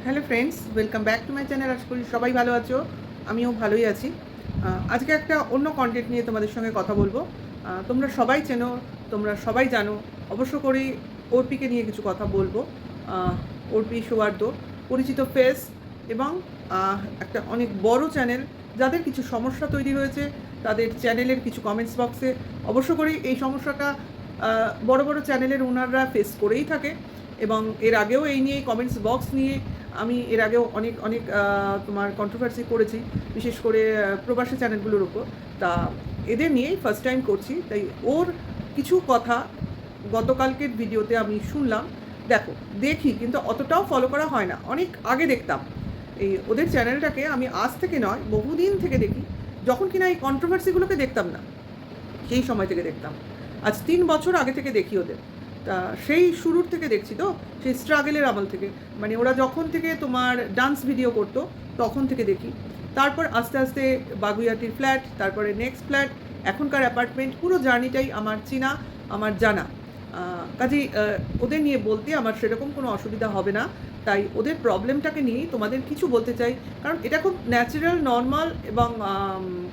Hello friends, welcome back to my channel. আশা করি সবাই ভালো আছো, আমিও ভালোই আছি। আজকে একটা অন্য কন্টেন্ট নিয়ে তোমাদের সঙ্গে কথা বলবো। তোমরা সবাই চেনো, তোমরা সবাই জানো, অবশ্য করেই অর্পিকে নিয়ে কিছু কথা বলবো। অর্পি সৌহার্দ্য পরিচিত ফেস এবং একটা অনেক বড় চ্যানেল। যাদের কিছু সমস্যা তৈরি হয়েছে তাদের চ্যানেলের কিছু কমেন্টস বক্সে অবশ্য করেই এই সমস্যাটা বড় বড় চ্যানেলের ওনাররা ফেস করেই থাকে। এবং এর আগেও এই নিয়ে কমেন্টস বক্স নিয়ে আমি এর আগেও অনেক অনেক তোমার কন্ট্রোভার্সি করেছি, বিশেষ করে প্রবাসী চ্যানেলগুলোর উপর। তা এদের নিয়েই ফার্স্ট টাইম করছি, তাই ওর কিছু কথা গতকালকের ভিডিওতে আমি শুনলাম। দেখি, কিন্তু অতটাও ফলো করা হয় না, অনেক আগে দেখতাম। এই ওদের চ্যানেলটাকে আমি আজ থেকে নয়, বহুদিন থেকে দেখি। যখন কিনা এই কন্ট্রোভার্সিগুলোকে দেখতাম না, সেই সময় থেকে দেখতাম। আজ 3 বছর আগে থেকে দেখি ওদের। তা সেই শুরুর থেকে দেখছি, তো সেই স্ট্রাগলের আমল থেকে, মানে ওরা যখন থেকে তোমার ডান্স ভিডিও করতো তখন থেকে দেখি। তারপর আস্তে আস্তে বাগুইয়াটির ফ্ল্যাট, তারপরে নেক্সট ফ্ল্যাট, এখনকার অ্যাপার্টমেন্ট, পুরো জার্নিটাই আমার চেনা, আমার জানা। কাজেই ওদের নিয়ে বলতে আমার সেরকম কোনো অসুবিধা হবে না। তাই ওদের প্রবলেমটাকে নিয়েই তোমাদের কিছু বলতে চাই, কারণ এটা খুব ন্যাচারাল, নর্মাল এবং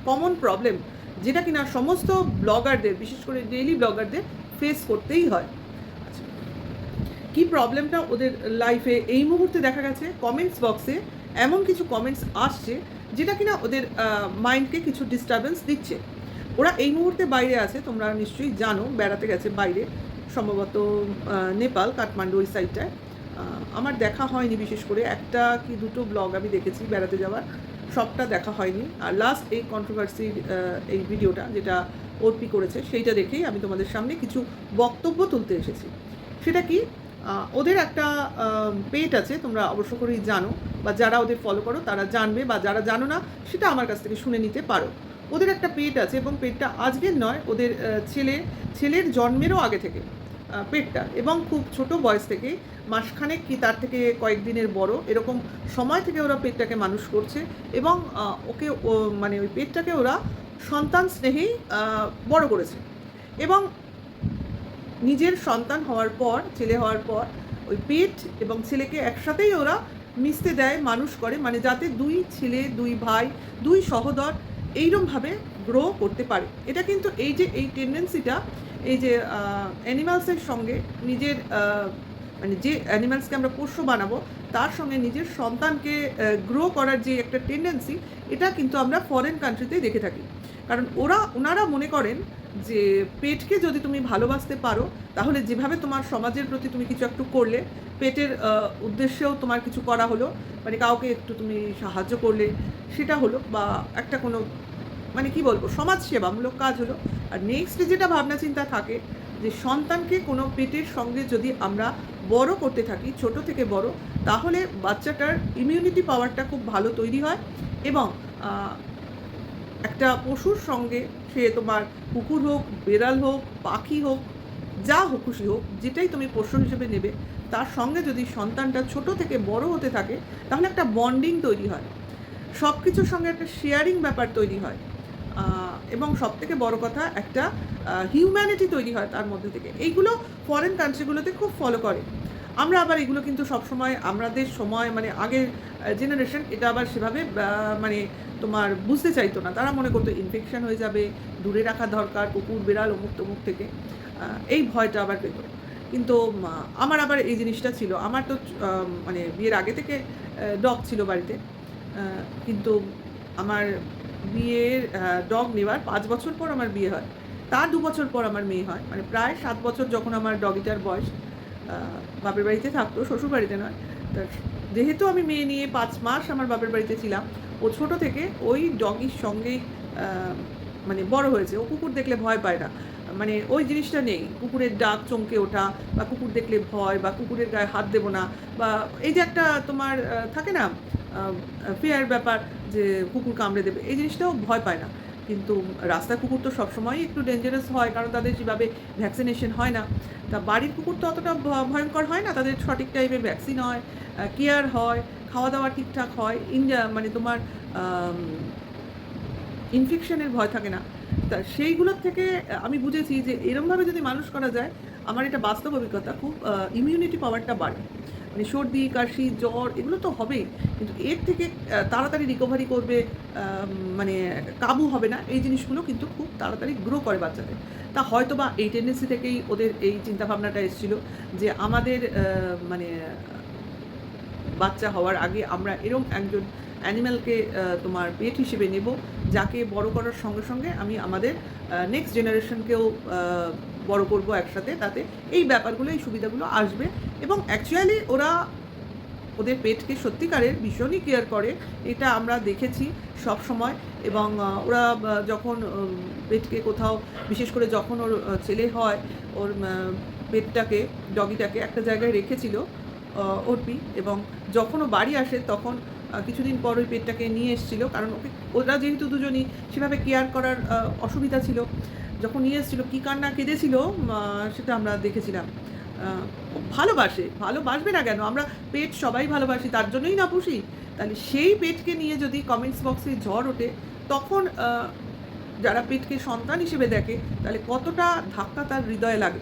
কমন প্রবলেম, যেটা কিনা সমস্ত ব্লগারদের, বিশেষ করে ডেইলি ব্লগারদের ফেস করতেই হয়। আচ্ছা, কী প্রবলেমটা ওদের লাইফে এই মুহূর্তে দেখা গেছে, কমেন্টস বক্সে এমন কিছু কমেন্টস আসছে যেটা কিনা ওদের মাইন্ডকে কিছু ডিস্টারবেন্স দিচ্ছে। ওরা এই মুহূর্তে বাইরে আছে, তোমরা নিশ্চয়ই জানো, বেড়াতে গেছে বাইরে, সম্ভবত নেপাল, কাঠমান্ডু ওই সাইডটায়। আমার দেখা হয়নি, বিশেষ করে একটা কি দুটো ব্লগ আমি দেখেছি বেড়াতে যাওয়ার, সবটা দেখা হয়নি। আর লাস্ট এই কন্ট্রোভার্সির এই ভিডিওটা যেটা অর্পি করেছে, সেইটা দেখেই আমি তোমাদের সামনে কিছু বক্তব্য তুলতে এসেছি। সেটা কি, ওদের একটা পেট আছে, তোমরা অবশ্য করেই জানো, বা যারা ওদের ফলো করো তারা জানবে, বা যারা জানো না সেটা আমার কাছ থেকে শুনে নিতে পারো। ওদের একটা পেট আছে, এবং পেটটা আজকের নয়, ওদের ছেলের জন্মেরও আগে থেকে পেটটা, এবং খুব ছোট বয়স থেকে, মাসখানেক কি তার থেকে কয়েকদিনের বড় এরকম সময় থেকে ওরা পেটটাকে মানুষ করছে। এবং ওকে মানে ওই পেটটাকে ওরা সন্তান স্নেহেই বড় করেছে। এবং নিজের সন্তান হওয়ার পর, ছেলে হওয়ার পর, ওই পেট এবং ছেলেকে একসাথেই ওরা মিশতে দেয়, মানুষ করে, মানে যাতে দুই ছেলে, দুই ভাই, দুই সহোদর এইরকমভাবে গ্রো করতে পারে। এটা কিন্তু এই টেন্ডেন্সিটা, এই যে অ্যানিমালসের সঙ্গে নিজের মানে যে অ্যানিমালসকে আমরা পোষ্য বানাবো তার সঙ্গে নিজের সন্তানকে গ্রো করার যে একটা টেন্ডেন্সি, এটা কিন্তু আমরা ফরেন কান্ট্রিতেই দেখে থাকি। কারণ ওনারা মনে করেন যে পেটকে যদি তুমি ভালোবাসতে পারো, তাহলে যেভাবে তোমার সমাজের প্রতি তুমি কিছু একটু করলে, পেটের উদ্দেশ্যেও তোমার কিছু করা হলো, মানে কাউকে একটু তুমি সাহায্য করলে, সেটা হলো, বা একটা কোনো মানে কি বলবো, সমাজ সেবামূলক কাজ হলো। আর নেক্সট যেটা ভাবনা চিন্তা থাকে, যে সন্তানকে কোনো পেটের সঙ্গে যদি আমরা বড় করতে থাকি, ছোট থেকে বড়, তাহলে বাচ্চাটার ইমিউনিটি পাওয়ারটা খুব ভালো তৈরি হয়। এবং একটা পশুর সঙ্গে, সে তোমার কুকুর হোক, বেড়াল হোক, পাখি হোক, যা হোক, খুশি হোক, যেটাই তুমি পোষ্য হিসেবে নেবে, তার সঙ্গে যদি সন্তানটা ছোট থেকে বড় হতে থাকে, তাহলে একটা বন্ডিং তৈরি হয়, সব কিছুর সঙ্গে একটা শেয়ারিং ব্যাপার তৈরি হয়। এবং সবথেকে বড় কথা, একটা হিউম্যানিটি তৈরি হয় তার মধ্যে থেকে। এইগুলো ফরেন কান্ট্রিগুলোতে খুব ফলো করে। আমরা আবার এগুলো কিন্তু সবসময়, আমাদের সময় মানে আগের জেনারেশন এটা আবার সেভাবে মানে তোমার বুঝতে চাইতো না। তারা মনে করতো ইনফেকশন হয়ে যাবে, দূরে রাখা দরকার, কুকুর বেড়াল অমুক তমুক থেকে, এই ভয়টা আবার পেত। কিন্তু আমার আবার এই জিনিসটা ছিল, আমার তো মানে বিয়ের আগে থেকে ডগ ছিল বাড়িতে। কিন্তু আমার বিয়ের ডগ নেওয়ার 5 বছর পর আমার বিয়ে হয়, তার 2 বছর পর আমার মেয়ে হয়, মানে প্রায় 7 বছর যখন আমার ডগিটার বয়স। বাপের বাড়িতে থাকতো, শ্বশুর বাড়িতে নয়। তা যেহেতু আমি মেয়ে নিয়ে 5 মাস আমার বাপের বাড়িতে ছিলাম, ও ছোটো থেকে ওই ডগির সঙ্গেই মানে বড় হয়েছে। ও কুকুর দেখলে ভয় পায় না, মানে ওই জিনিসটা নেই, কুকুরের ডাক চমকে ওঠা, বা কুকুর দেখলে ভয়, বা কুকুরের গায়ে হাত দেবো না, বা এই যে একটা তোমার থাকে না ফিয়ার ব্যাপার, যে কুকুর কামড়ে দেবে, এই জিনিসটাও ভয় পায় না। কিন্তু রাস্তার কুকুর তো সবসময়ই একটু ডেঞ্জারাস হয়, কারণ তাদের যেভাবে ভ্যাকসিনেশন হয় না। তা বাড়ির কুকুর তো অতটা ভয়ঙ্কর হয় না, তাদের সঠিক টাইমে ভ্যাকসিন হয়, কেয়ার হয়, খাওয়া দাওয়া ঠিকঠাক হয়, মানে তোমার ইনফেকশনের ভয় থাকে না। তা সেইগুলোর থেকে আমি বুঝেছি যে এরমভাবে যদি মানুষ করা যায়, আমার এটা বাস্তব অভিজ্ঞতা, খুব ইমিউনিটি পাওয়ারটা বাড়ে। মানে সর্দি কাশি জ্বর এগুলো তো হবেই, কিন্তু এর থেকে তাড়াতাড়ি রিকভারি করবে, মানে কাবু হবে না, এই জিনিসগুলো কিন্তু খুব তাড়াতাড়ি গ্রো করে বাচ্চাদের। তা হয়তো বা এই টেন্ডেন্সি থেকেই ওদের এই চিন্তাভাবনাটা এসেছিলো যে আমাদের মানে বাচ্চা হওয়ার আগে আমরা এরম একজন অ্যানিম্যালকে তোমার পেট হিসেবে নেব, যাকে বড় করার সঙ্গে সঙ্গে আমি আমাদের নেক্সট জেনারেশনকেও বড় করব একসাথে, তাতে এই ব্যাপারগুলো এই সুবিধাগুলো আসবে। এবং অ্যাকচুয়ালি ওরা ওদের পেটকে সত্যিকারের ভীষণই কেয়ার করে, এটা আমরা দেখেছি সব সময়। এবং ওরা যখন পেটকে কোথাও, বিশেষ করে যখন ওর ছেলে হয়, ওর পেটটাকে, ডগিটাকে একটা জায়গায় রেখেছিল অর্পি, এবং যখন ও বাড়ি আসে তখন কিছুদিন পর ওই পেটটাকে নিয়ে এসেছিলো, কারণ ওকে ওরা যেহেতু দুজনই সেভাবে কেয়ার করার অসুবিধা ছিল, যখন নিয়ে এসেছিলো কী কান্না কেঁদেছিল সেটা আমরা দেখেছিলাম। ভালোবাসবে না কেন? আমরা পেট সবাই ভালোবাসি, তার জন্যই না পুষি। তাহলে সেই পেটকে নিয়ে যদি কমেন্টস বক্সে ঝড় ওঠে, তখন যারা পেটকে সন্তান হিসেবে দেখে, তাহলে কতটা ধাক্কা তার হৃদয়ে লাগে।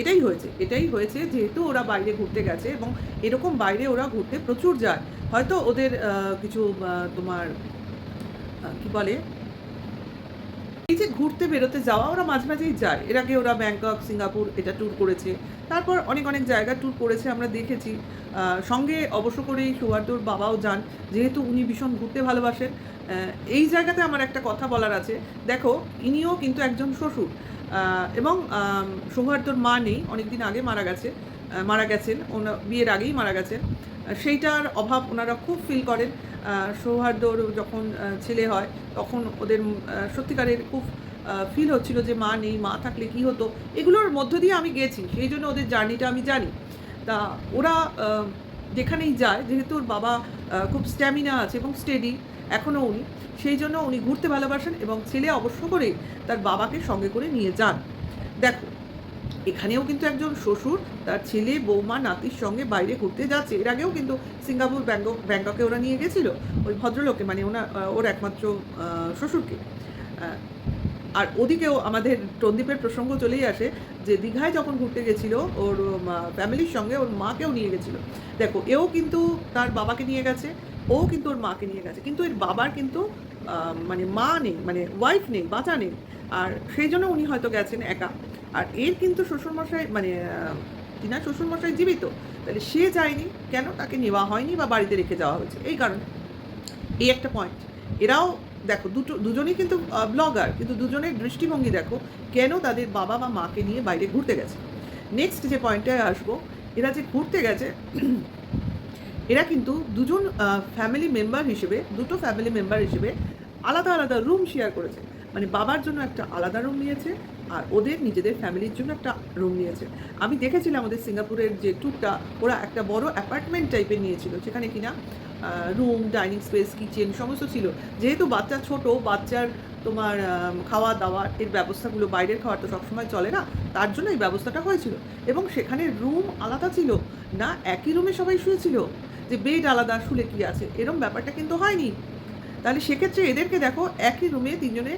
এটাই হয়েছে যেহেতু ওরা বাইরে ঘুরতে গেছে, এবং এরকম বাইরে ওরা ঘুরতে প্রচুর যায়। হয়তো ওদের কিছু তোমার কি বলে, এই যে ঘুরতে বেরোতে যাওয়া, ওরা মাঝে মাঝেই যায়। এর আগে ওরা ব্যাংকক, সিঙ্গাপুর এটা ট্যুর করেছে, তারপর অনেক জায়গা ট্যুর করেছে, আমরা দেখেছি। সঙ্গে অবশ্য করেই সৌহার্দ্যর বাবাও যান, যেহেতু উনি ভীষণ ঘুরতে ভালোবাসেন। এই জায়গাতে আমার একটা কথা বলার আছে। দেখো, ইনিও কিন্তু একজন শ্বশুর, এবং সৌহার্দ্যর মা নেই, অনেক দিন আগে মারা গেছেন, ওনার বিয়ের আগেই মারা গেছেন। সেইটার অভাব ওনারা খুব ফিল করেন। সৌহার্দ্যর যখন ছেলে হয়, তখন ওদের সত্যিকারের খুব ফিল হচ্ছিল যে মা নেই, মা থাকলে কী হতো। এগুলোর মধ্য দিয়ে আমি গেছি, সেই জন্য ওদের জার্নিটা আমি জানি। তা ওরা যেখানেই যায়, যেহেতু ওর বাবা খুব স্ট্যামিনা আছে এবং স্টেডি এখনও উনি, সেই জন্য উনি ঘুরতে ভালোবাসেন, এবং ছেলে অবশ্য করে তার বাবাকে সঙ্গে করে নিয়ে যান। দেখো, এখানেও কিন্তু একজন শ্বশুর তার ছেলে, বৌমা, নাতির সঙ্গে বাইরে ঘুরতে যাচ্ছে। এর আগেও কিন্তু সিঙ্গাপুর, ব্যাংককে ওরা নিয়ে গেছিলো ওই ভদ্রলোককে, মানে ওর একমাত্র শ্বশুরকে। আর ওদিকেও আমাদের টন্দীপের প্রসঙ্গ চলেই আসে যে দীঘায় যখন ঘুরতে গেছিলো ওর ফ্যামিলির সঙ্গে, ওর মাকেও নিয়ে গেছিলো। দেখো, এও কিন্তু তার বাবাকে নিয়ে গেছে, ও কিন্তু ওর মাকে নিয়ে গেছে, কিন্তু এর বাবার কিন্তু মানে মা নেই, মানে ওয়াইফ নেই, বাচ্চা নেই। আর সেই জন্য উনি হয়তো গেছেন একা। আর এর কিন্তু শ্বশুরমশাই, মানে তিনার শ্বশুরমশাই জীবিত, তাহলে সে যায়নি কেন? তাকে নেওয়া হয়নি বা বাড়িতে রেখে যাওয়া হয়েছে, এই কারণে। এই একটা পয়েন্ট। এরাও দেখো, দুজনেই কিন্তু ব্লগার, কিন্তু দুজনের দৃষ্টিভঙ্গি দেখো কেন তাদের বাবা বা মাকে নিয়ে বাইরে ঘুরতে গেছে। নেক্সট যে পয়েন্টটায় আসবো, এরা যে ঘুরতে গেছে, এরা কিন্তু দুটো ফ্যামিলি মেম্বার হিসেবে আলাদা আলাদা রুম শেয়ার করেছে। মানে বাবার জন্য একটা আলাদা রুম নিয়েছে, আর ওদের নিজেদের ফ্যামিলির জন্য একটা রুম নিয়েছে। আমি দেখেছিলাম ওদের সিঙ্গাপুরের যে ট্যুরটা, ওরা একটা বড় অ্যাপার্টমেন্ট টাইপের নিয়েছিল, যেখানে কিনা রুম, ডাইনিং স্পেস, কিচেন সমস্ত ছিল। যেহেতু বাচ্চা ছোট, বাচ্চার তোমার খাওয়া দাওয়া এর ব্যবস্থাগুলো, বাইরের খাওয়ার তো সবসময় চলে না, তার জন্য এই ব্যবস্থাটা হয়েছিল। এবং সেখানে রুম আলাদা ছিল না, একই রুমে সবাই শুয়েছিল, যে বেড আলাদা, শুলে কি আছে, এরম ব্যাপারটা কিন্তু হয়নি। তাহলে সেক্ষেত্রে এদেরকে দেখো, একই রুমে তিনজনে,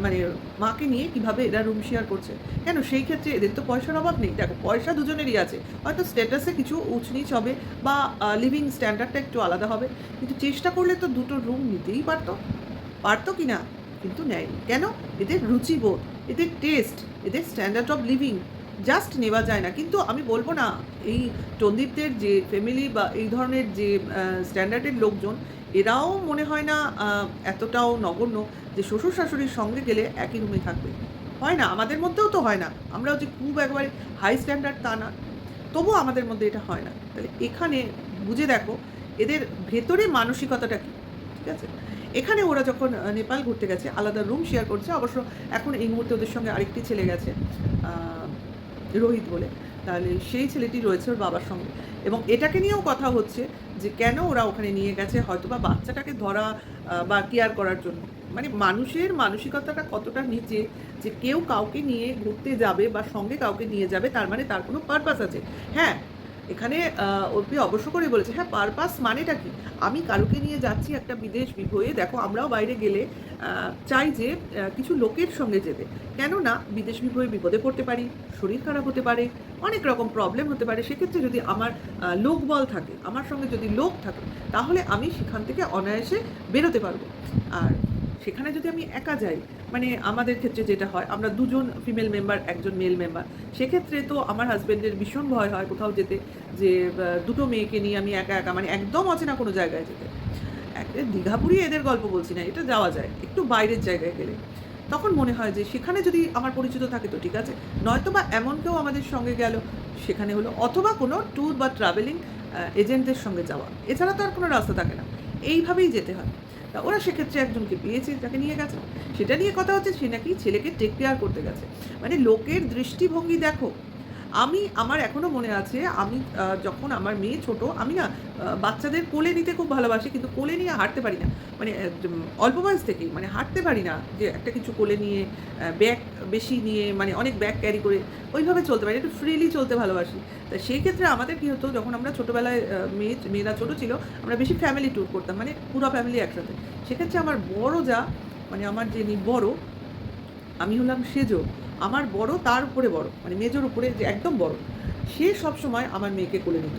মানে মাকে নিয়ে কিভাবে এরা রুম শেয়ার করছে। কেন? সেই ক্ষেত্রে এদের তো পয়সার অভাব নেই। দেখো, পয়সা দুজনেরই আছে, হয়তো স্ট্যাটাসে কিছু উঁচ নিচ হবে, বা লিভিং স্ট্যান্ডার্ডটা একটু আলাদা হবে, কিন্তু চেষ্টা করলে তো দুটো রুম নিতেই পারতো কি না? কিন্তু নেয়নি কেন? এদের রুচিবোধ, এদের টেস্ট, এদের স্ট্যান্ডার্ড অফ লিভিং জাস্ট নেওয়া যায় না। কিন্তু আমি বলবো না, এই টন্দীপদের যে ফ্যামিলি বা এই ধরনের যে স্ট্যান্ডার্ডের লোকজন, এরাও মনে হয় না এতটাও নগণ্য যে শ্বশুর শাশুড়ির সঙ্গে গেলে একই রুমে থাকবে। হয় না, আমাদের মধ্যেও তো হয় না। আমরাও যে খুব একবারে হাই স্ট্যান্ডার্ড তা না, তবুও আমাদের মধ্যে এটা হয় না। তাহলে এখানে বুঝে দেখো এদের ভেতরে মানসিকতাটা কী। ঠিক আছে, এখানে ওরা যখন নেপাল ঘুরতে গেছে, আলাদা রুম শেয়ার করছে। অবশ্য এখন এই মুহূর্তে ওদের সঙ্গে আরেকটি ছেলে গেছে, রোহিত বলে। তাহলে সেই ছেলেটি রয়েছে ওর বাবার সঙ্গে, এবং এটাকে নিয়েও কথা হচ্ছে যে কেন ওরা ওখানে নিয়ে গেছে, হয়তো বা বাচ্চাটাকে ধরা বা কেয়ার করার জন্য। মানে মানুষের মানসিকতাটা কতটা নিচে, যে কেউ কাউকে নিয়ে ঘুরতে যাবে বা সঙ্গে কাউকে নিয়ে যাবে, তার মানে তার কোনো পারপাস আছে। হ্যাঁ, এখানে অর্পি অবশ্য করে বলেছে, হ্যাঁ পারপাস মানেটা কি? আমি কারুকে নিয়ে যাচ্ছি একটা বিদেশ বিভয়ে, দেখো আমরাও বাইরে গেলে চাই যে কিছু লোকের সঙ্গে যেতে, কেননা বিদেশ বিভয়ে বিপদে পড়তে পারি, শরীর খারাপ হতে পারে, অনেক রকম প্রবলেম হতে পারে। সেক্ষেত্রে যদি আমার লোকবল থাকে, আমার সঙ্গে যদি লোক থাকে, তাহলে আমি সেখান থেকে অনায়াসে বেরোতে পারবো। আর সেখানে যদি আমি একা যাই, মানে আমাদের ক্ষেত্রে যেটা হয়, আমরা দুজন ফিমেল মেম্বার, একজন মেল মেম্বার, সেক্ষেত্রে তো আমার হাজব্যান্ডের ভীষণ ভয় হয় কোথাও যেতে, যে দুটো মেয়েকে নিয়ে আমি একা একা, মানে একদম অচেনা কোনো জায়গায় যেতে। দীঘাপুরি এদের গল্প বলছি না, এটা যাওয়া যায় একটু বাইরের জায়গায় গেলে। তখন মনে হয় যে সেখানে যদি আমার পরিচিত থাকে তো ঠিক আছে, নয়তো বা এমন কেউ আমাদের সঙ্গে গেল, সেখানে হলো, অথবা কোনো ট্যুর বা ট্রাভেলিং এজেন্টদের সঙ্গে যাওয়া, এছাড়া তো আর কোনো রাস্তা থাকে না, এইভাবেই যেতে হয়। তা ওরা সেক্ষেত্রে একজনকে পেয়েছে, যাকে নিয়ে গেছে। সেটা নিয়ে কথা হচ্ছে, সে নাকি ছেলেকে টেক কেয়ার করতে গেছে। মানে লোকের দৃষ্টিভঙ্গি দেখো। আমার এখনও মনে আছে, আমি যখন আমার মেয়ে ছোট, আমি না বাচ্চাদের কোলে নিতে খুব ভালোবাসি, কিন্তু কোলে নিয়ে হাঁটতে পারি না। মানে অল্প বয়স থেকেই মানে হাঁটতে পারি না, যে একটা কিছু কোলে নিয়ে ব্যাগ বেশি নিয়ে, মানে অনেক ব্যাগ ক্যারি করে ওইভাবে চলতে পারি, একটু ফ্রিলি চলতে ভালোবাসি। তা সেই ক্ষেত্রে আমাদের কী হতো, যখন আমরা ছোটোবেলায় মেয়েরা ছোটো ছিল, আমরা বেশি ফ্যামিলি ট্যুর করতাম, মানে পুরো ফ্যামিলি একসাথে। সেক্ষেত্রে আমার বড় যা, মানে আমার যিনি বড়, আমি হলাম সেজো, আমার বড় তার উপরে বড়, মানে মেজোর উপরে যে একদম বড়, সে সবসময় আমার মেয়েকে কোলে নিত।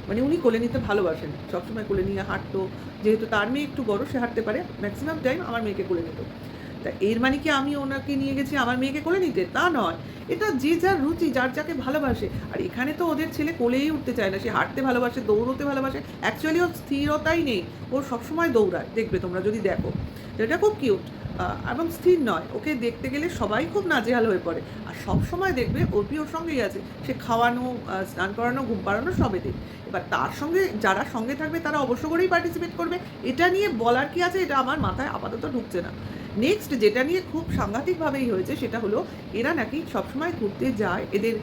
মানে উনি কোলে নিতে ভালোবাসেন, সবসময় কোলে নিয়ে হাঁটতো। যেহেতু তার মেয়ে একটু বড়, সে হাঁটতে পারে, ম্যাক্সিমাম টাইম আমার মেয়েকে কোলে নিত। তা এর মানে কি আমি ওনাকে নিয়ে গেছি আমার মেয়েকে কোলে নিতে? তা নয়। এটা যে যার রুচি, যার যাকে ভালোবাসে। আর এখানে তো ওদের ছেলে কোলেই উঠতে চায় না, সে হাঁটতে ভালোবাসে, দৌড়তে ভালোবাসে। অ্যাকচুয়ালি ওর স্থিরতাই নেই, ও সবসময় দৌড়ায়, দেখবে তোমরা যদি দেখো। তো এটা খুব কিউট এবং স্থির নয়। ওকে দেখতে গেলে সবাই খুব নাজেহাল হয়ে পড়ে। আর সব সময় দেখবে অর্পি ওর সঙ্গেই আছে, সে খাওয়ানো, স্নান করানো, ঘুম পাড়ানো সবেতে। এবার তার সঙ্গে যারা সঙ্গে থাকবে তারা অবশ্য করেই পার্টিসিপেট করবে, এটা নিয়ে বলার কি আছে, এটা আমার মাথায় আপাতত ঢুকছে না। নেক্সট যেটা নিয়ে খুব সাংঘাতিকভাবেই হয়েছে, সেটা হলো এরা নাকি সবসময় ঘুরতে যায়, এদের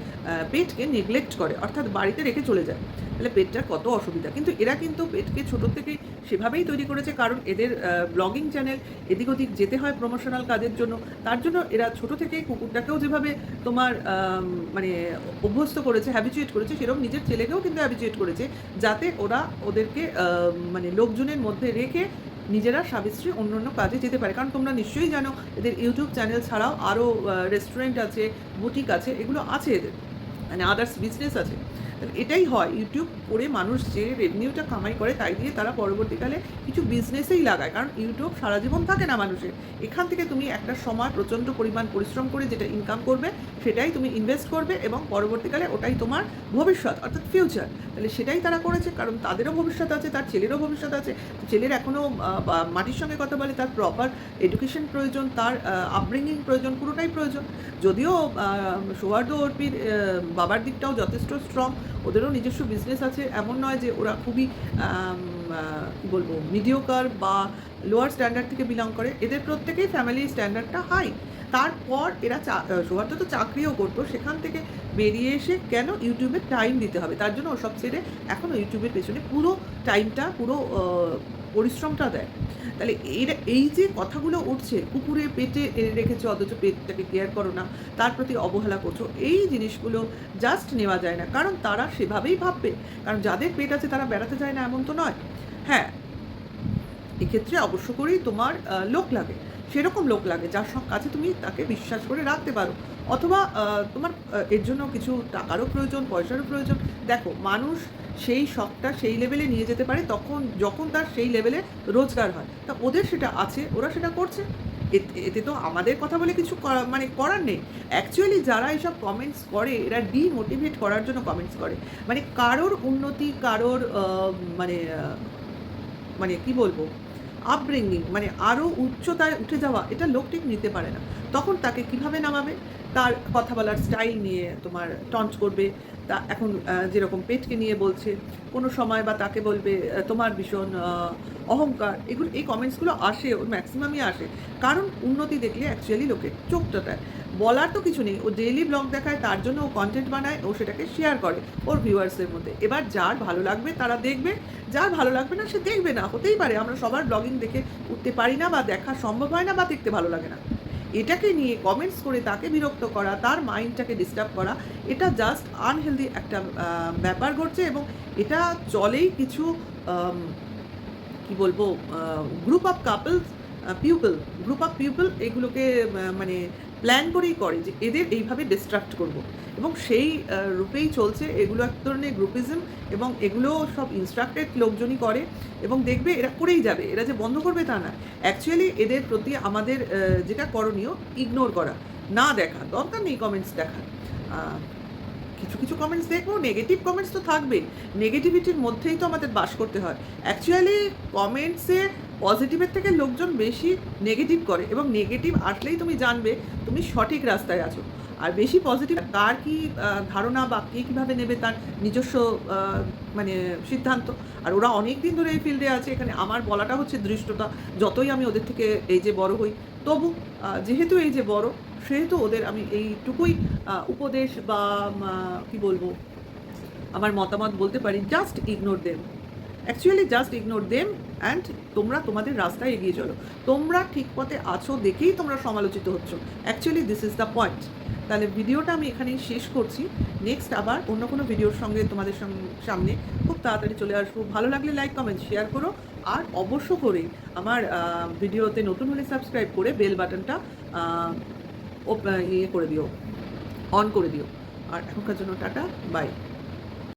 পেটকে নেগলেক্ট করে, অর্থাৎ বাড়িতে রেখে চলে যায়। তাহলে পেটটার কত অসুবিধা। কিন্তু এরা কিন্তু পেটকে ছোটো থেকে সেভাবেই তৈরি করেছে, কারণ এদের ব্লগিং চ্যানেল, এদিক ওদিক যেতে হয় প্রমোশনাল কাজের জন্য। তার জন্য এরা ছোটো থেকেই কুকুরটাকেও যেভাবে তোমার মানে অভ্যস্ত করেছে, হ্যাবিচুয়েট করেছে, সেরকম নিজের ছেলেকেও কিন্তু হ্যাবিচুয়েট করেছে, যাতে ওরা ওদেরকে মানে লোকজনের মধ্যে রেখে নিজেরা স্বামী স্ত্রী অন্য অন্য কাজে যেতে পারে। কারণ তোমরা নিশ্চয়ই জানো, এদের ইউটিউব চ্যানেল ছাড়াও আরও রেস্টুরেন্ট আছে, বুটিক আছে, এগুলো আছে এদের, মানে আদার্স বিজনেস আছে। এটাই হয়, ইউটিউব করে মানুষ যে রেভিনিউটা কামাই করে, তাই দিয়ে তারা পরবর্তীকালে কিছু বিজনেসেই লাগায়। কারণ ইউটিউব সারা জীবন থাকে না মানুষের, এখান থেকে তুমি একটা সময় প্রচণ্ড পরিমাণ পরিশ্রম করে যেটা ইনকাম করবে, সেটাই তুমি ইনভেস্ট করবে, এবং পরবর্তীকালে ওটাই তোমার ভবিষ্যৎ, অর্থাৎ ফিউচার। তাহলে সেটাই তারা করেছে, কারণ তাদেরও ভবিষ্যৎ আছে, তার ছেলেরও ভবিষ্যৎ আছে। ছেলের এখনও মাটির সঙ্গে কথা বলে, তার প্রপার এডুকেশন প্রয়োজন, তার আপব্রিঙ্গিং প্রয়োজন, পুরোটাই প্রয়োজন। যদিও সৌহার্দ্য অর্পির বাবার দিকটাও যথেষ্ট স্ট্রং, ওদেরও নিজস্ব বিজনেস আছে, এমন নয় যে ওরা খুবই কী বলবো, মিডিওকার বা লোয়ার স্ট্যান্ডার্ড থেকে বিলং করে। এদের প্রত্যেকেই ফ্যামিলি স্ট্যান্ডার্ডটা হাই। তারপর এরা সৌহার্দ্য তো চাকরিও করতো, সেখান থেকে বেরিয়ে এসে কেন ইউটিউবে টাইম দিতে হবে, তার জন্য ওসব ছেড়ে এখনও ইউটিউবের পেছনে পুরো টাইমটা, পুরো পরিশ্রমটা দেয়। তাহলে এই যে কথাগুলো উঠছে, কুকুরে পেটে রেখেছো অথচ পেটটাকে কেয়ার করো না, তার প্রতি অবহেলা করছো, এই জিনিসগুলো জাস্ট নেওয়া যায় না। কারণ তারা সেভাবেই ভাববে, কারণ যাদের পেট আছে তারা বেড়াতে যায় না এমন তো নয়। হ্যাঁ, এক্ষেত্রে অবশ্য করেই তোমার লোক লাগে, সেরকম লোক লাগে যার কাছে তুমি তাকে বিশ্বাস করে রাখতে পারো, অথবা তোমার এর জন্য কিছু টাকারও প্রয়োজন, পয়সারও প্রয়োজন। দেখো, মানুষ সেই শখটা সেই লেভেলে নিয়ে যেতে পারে যখন তার সেই লেভেলে রোজগার হয়। তা ওদের সেটা আছে, ওরা সেটা করছে। এতে তো আমাদের কথা বলে কিছু মানে করার নেই। অ্যাকচুয়ালি যারা এইসব কমেন্টস করে, এরা ডিমোটিভেট করার জন্য কমেন্টস করে। মানে কারোর উন্নতি, কারোর মানে মানে কি বলবো, আপব্রিঙ্গিং, মানে আরও উচ্চতায় উঠে যাওয়া, এটা লোক ঠিক নিতে পারে না। তখন তাকে কিভাবে নামাবে, তার কথা বলার স্টাইল নিয়ে তোমার টন্ট করবে। তা এখন যেরকম পেটকে নিয়ে বলছে, কোনো সময় বা তাকে বলবে তোমার ভীষণ অহংকার, এগুলো, এই কমেন্টসগুলো আসে, ওর ম্যাক্সিমামই আসে। কারণ উন্নতি দেখলে অ্যাকচুয়ালি লোকের চোখটাটায়, বলার তো কিছু নেই, ও ডেইলি ব্লগ দেখায়, তার জন্য ও কন্টেন্ট বানায়, ও সেটাকে শেয়ার করে ওর ভিউয়ার্সের মধ্যে। এবার যার ভালো লাগবে তারা দেখবে, যার ভালো লাগবে না সে দেখবে না, হতেই পারে। আমরা সবার ব্লগিং দেখে উঠতে পারি না, বা দেখা সম্ভব হয় না, বা দেখতে ভালো লাগে না। এটাকে নিয়ে কমেন্টস করে তাকে বিরক্ত করা, তার মাইন্ডটাকে ডিস্টার্ব করা, এটা জাস্ট আনহেলদি একটা ব্যাপার ঘটছে। এবং এটা চলেই কিছু কি বলবো, group of couples, group of people এগুলোকে মানে প্ল্যান করেই করে যে এদের এইভাবে ডিস্ট্রাক্ট করব। এবং সেই রূপেই চলছে এগুলো, এক ধরনের গ্রুপিজম। এবং এগুলো সব ইনস্ট্রাক্টেড লোকজনই করে, এবং দেখবে এরা করেই যাবে, এরা যে বন্ধ করবে তা না। অ্যাকচুয়ালি এদের প্রতি আমাদের যেটা করণীয়, ইগনোর করা, না দেখা, দরকার নেই কমেন্টস দেখা। কিছু কিছু কমেন্টস দেখবো, নেগেটিভ কমেন্টস তো থাকবে, নেগেটিভিটির মধ্যেই তো আমাদের বাস করতে হয়। অ্যাকচুয়ালি কমেন্টসে পজিটিভের থেকে লোকজন বেশি নেগেটিভ করে, এবং নেগেটিভ আসলেই তুমি জানবে তুমি সঠিক রাস্তায় আছো। আর বেশি পজিটিভ, কার কী ধারণা বা কে কীভাবে নেবে তার নিজস্ব মানে সিদ্ধান্ত। আর ওরা অনেক দিন ধরে এই ফিল্ডে আছে, এখানে আমার বলাটা হচ্ছে দৃষ্টতা। যতই আমি ওদের থেকে এই যে বড় হই, তবু যেহেতু এই যে বড়, সেহেতু ওদের আমি এইটুকুই উপদেশ বা কি বলবো, আমার মতামত বলতে পারি, just ignore them. Actually just ignore them and তোমরা তোমাদের রাস্তায় এগিয়ে চলো। তোমরা ঠিক পথে আছো দেখেই তোমরা সমালোচিত হচ্ছ। Actually this is the point. তাহলে ভিডিওটা আমি এখানেই শেষ করছি। নেক্সট আবার অন্য কোনো ভিডিওর সঙ্গে তোমাদের সামনে খুব তাড়াতাড়ি চলে আসবো। ভালো লাগলে লাইক, কমেন্ট, শেয়ার করো। আর অবশ্য করে আমার ভিডিওতে নতুন হলে সাবস্ক্রাইব করে বেল বাটনটা ইয়ে করে দিও, অন করে দিও। আর এখনকার জন্য টাটা, বাই।